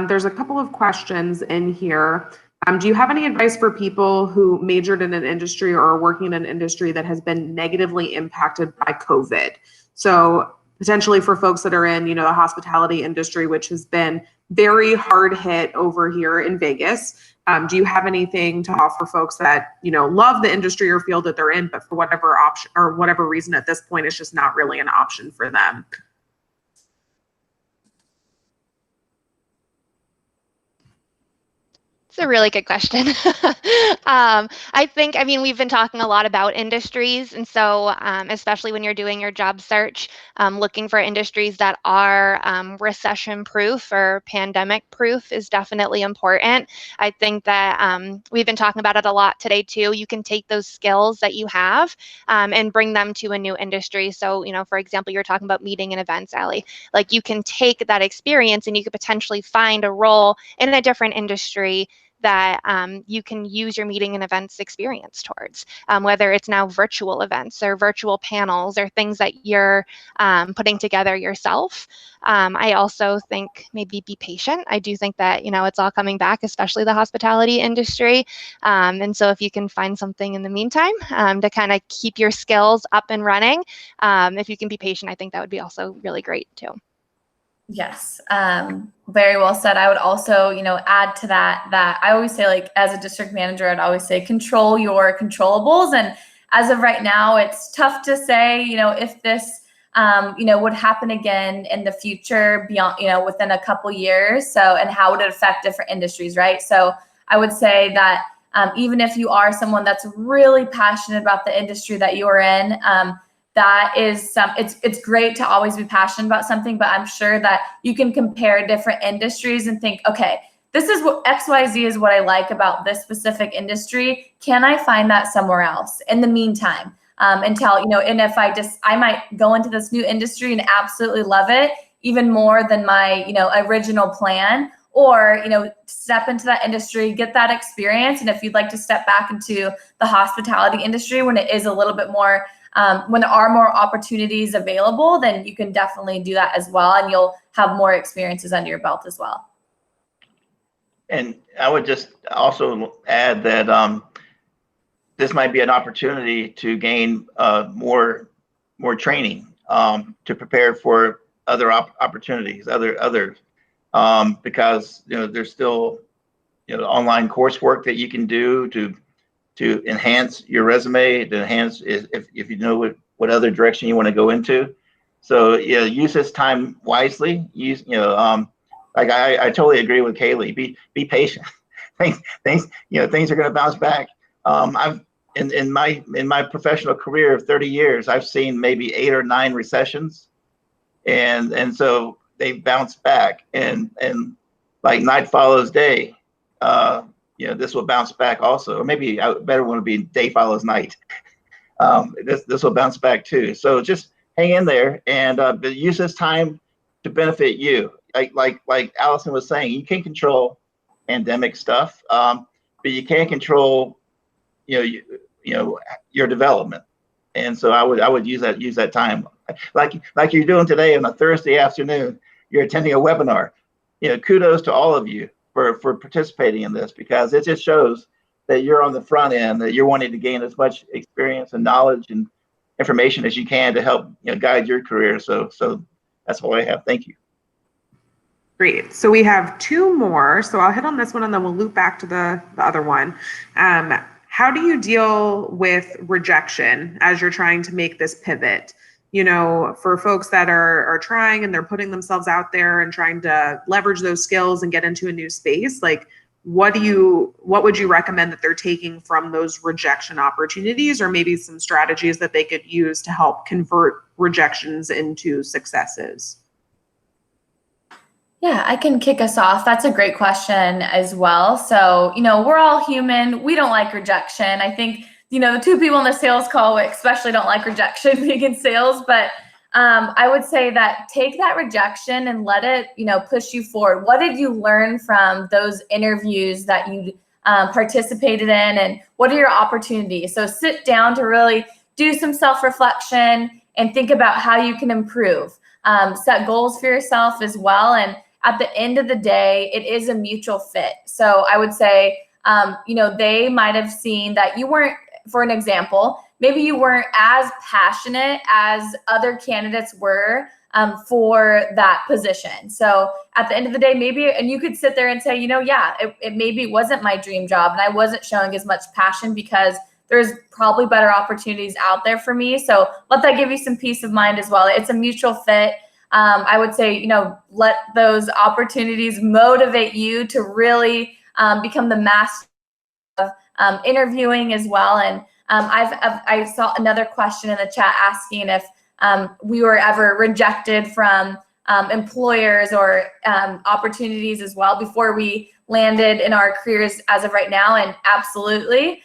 There's a couple of questions in here. Do you have any advice for people who majored in an industry or are working in an industry that has been negatively impacted by COVID? So potentially for folks that are in, the hospitality industry, which has been very hard hit over here in Vegas. Do you have anything to offer folks that, love the industry or field that they're in, but for whatever option or whatever reason at this point, it's just not really an option for them? It's a really good question. We've been talking a lot about industries. And so especially when you're doing your job search, looking for industries that are recession proof or pandemic proof is definitely important. I think that we've been talking about it a lot today too. You can take those skills that you have and bring them to a new industry. So, for example, you're talking about meeting and events, Allie. Like you can take that experience and you could potentially find a role in a different industry that you can use your meeting and events experience towards, whether it's now virtual events or virtual panels or things that you're putting together yourself. I also think maybe be patient. I do think that, it's all coming back, especially the hospitality industry. And so if you can find something in the meantime to kind of keep your skills up and running, if you can be patient, I think that would be also really great too. Yes, very well said. I would also, add to that I always say, like, as a district manager, I'd always say control your controllables. And as of right now, it's tough to say, if this, would happen again in the future beyond, within a couple years. So, and how would it affect different industries, right? So I would say that even if you are someone that's really passionate about the industry that you're in, that is it's great to always be passionate about something, but I'm sure that you can compare different industries and think, okay, this is what XYZ is what I like about this specific industry. Can I find that somewhere else in the meantime? Until, and if I might go into this new industry and absolutely love it even more than my, original plan, or, step into that industry, get that experience. And if you'd like to step back into the hospitality industry when it is a little bit more, when there are more opportunities available, then you can definitely do that as well. And you'll have more experiences under your belt as well. And I would just also add that this might be an opportunity to gain more training to prepare for other opportunities, others, because there's still online coursework that you can do to enhance your resume, to enhance if you know what other direction you want to go into. So use this time wisely. Use like I totally agree with Kaylee. Be patient. things are going to bounce back. I've in my professional career of 30 years, I've seen maybe 8 or 9 recessions, and so they bounce back, and like night follows day. This will bounce back also, or maybe I better want to be day follows night. This will bounce back too. So just hang in there and use this time to benefit you. Like Allison was saying, you can't control pandemic stuff, but you can control your development. And so I would use that time like you're doing today on a Thursday afternoon. You're attending a webinar. Kudos to all of you for participating in this, because it just shows that you're on the front end, that you're wanting to gain as much experience and knowledge and information as you can to help guide your career. So that's all I have. Thank you. Great. So we have 2 more. So I'll hit on this one and then we'll loop back to the other one. How do you deal with rejection as you're trying to make this pivot? For folks that are trying and they're putting themselves out there and trying to leverage those skills and get into a new space, like what would you recommend that they're taking from those rejection opportunities, or maybe some strategies that they could use to help convert rejections into successes? Yeah, I can kick us off. That's a great question as well. So, we're all human. We don't like rejection. I think, the two people in the sales call especially don't like rejection being in sales. But I would say that take that rejection and let it, push you forward. What did you learn from those interviews that you participated in, and what are your opportunities? So sit down to really do some self-reflection and think about how you can improve. Set goals for yourself as well. And at the end of the day, it is a mutual fit. So I would say, they might have seen that you weren't, for an example, maybe you weren't as passionate as other candidates were for that position. So at the end of the day, and you could sit there and say, it maybe wasn't my dream job and I wasn't showing as much passion because there's probably better opportunities out there for me. So let that give you some peace of mind as well. It's a mutual fit. I would say, let those opportunities motivate you to really become the master of interviewing as well. And I saw another question in the chat asking if we were ever rejected from employers or opportunities as well before we landed in our careers as of right now. And absolutely.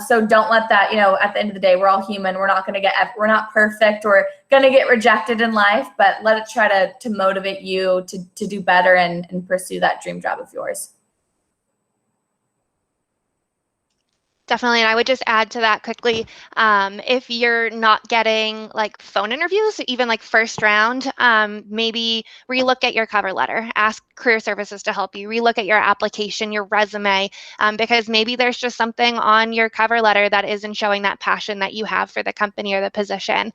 So don't let that, at the end of the day, we're all human. We're not perfect. We're going to get rejected in life, but let it try to motivate you to do better and pursue that dream job of yours. Definitely. And I would just add to that quickly, if you're not getting like phone interviews, even like first round, maybe relook at your cover letter, ask career services to help you, relook at your application, your resume, because maybe there's just something on your cover letter that isn't showing that passion that you have for the company or the position.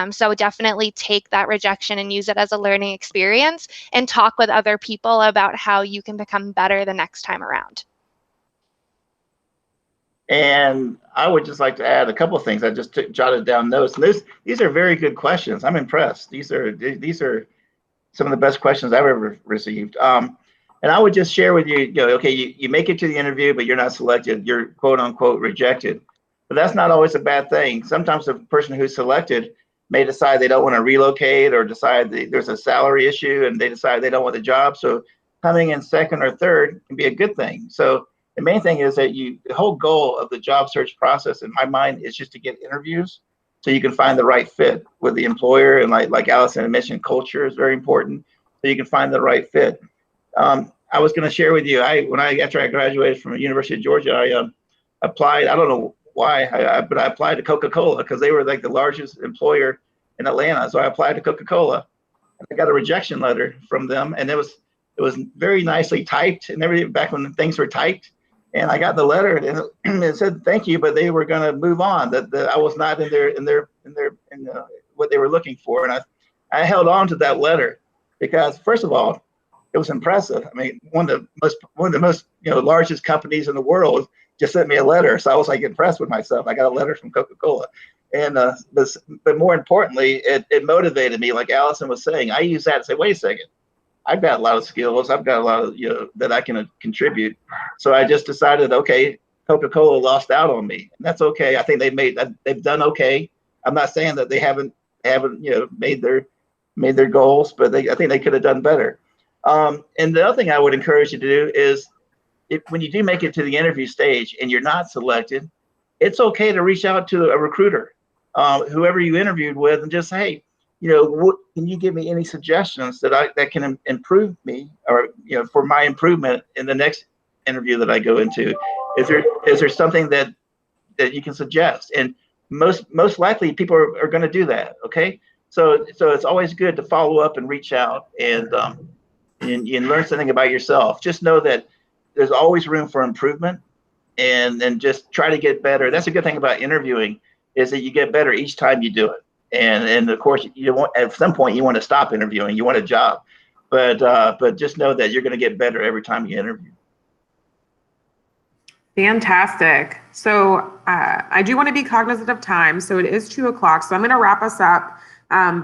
So definitely take that rejection and use it as a learning experience and talk with other people about how you can become better the next time around. And I would just like to add a couple of things. I just jotted down notes. And these are very good questions. I'm impressed. These are some of the best questions I've ever received. And I would just share with you, okay, you make it to the interview, but you're not selected. You're quote unquote rejected. But that's not always a bad thing. Sometimes the person who's selected may decide they don't want to relocate or decide there's a salary issue and they decide they don't want the job. So coming in second or third can be a good thing. So the main thing is that the whole goal of the job search process, in my mind, is just to get interviews so you can find the right fit with the employer. And like Allison mentioned, culture is very important so you can find the right fit. I was going to share with you, after I graduated from the University of Georgia, I applied. I don't know why, but I applied to Coca-Cola because they were like the largest employer in Atlanta. So I applied to Coca-Cola. I got a rejection letter from them, and it was very nicely typed and everything back when things were typed. And I got the letter and it said thank you, but they were going to move on. That I was not in what they were looking for. And I held on to that letter because, first of all, it was impressive. I mean, one of the most largest companies in the world just sent me a letter, so I was like impressed with myself. I got a letter from Coca-Cola, and but more importantly, it motivated me. Like Allison was saying, I use that to say, wait a second. I've got a lot of skills. I've got a lot of, that I can contribute. So I just decided, okay, Coca-Cola lost out on me, and that's okay. I think they've done okay. I'm not saying that they haven't made their goals, but I think they could have done better. And the other thing I would encourage you to do is when you do make it to the interview stage and you're not selected, it's okay to reach out to a recruiter, whoever you interviewed with, and just say, hey, can you give me any suggestions that can improve me, or for my improvement in the next interview that I go into? Is there something that you can suggest? And most likely people are going to do that. Okay, so it's always good to follow up and reach out and learn something about yourself. Just know that there's always room for improvement, and just try to get better. That's a good thing about interviewing, is that you get better each time you do it. And of course, at some point you want to stop interviewing. You want a job, but just know that you're going to get better every time you interview. Fantastic. So I do want to be cognizant of time. So it is 2:00. So I'm going to wrap us up.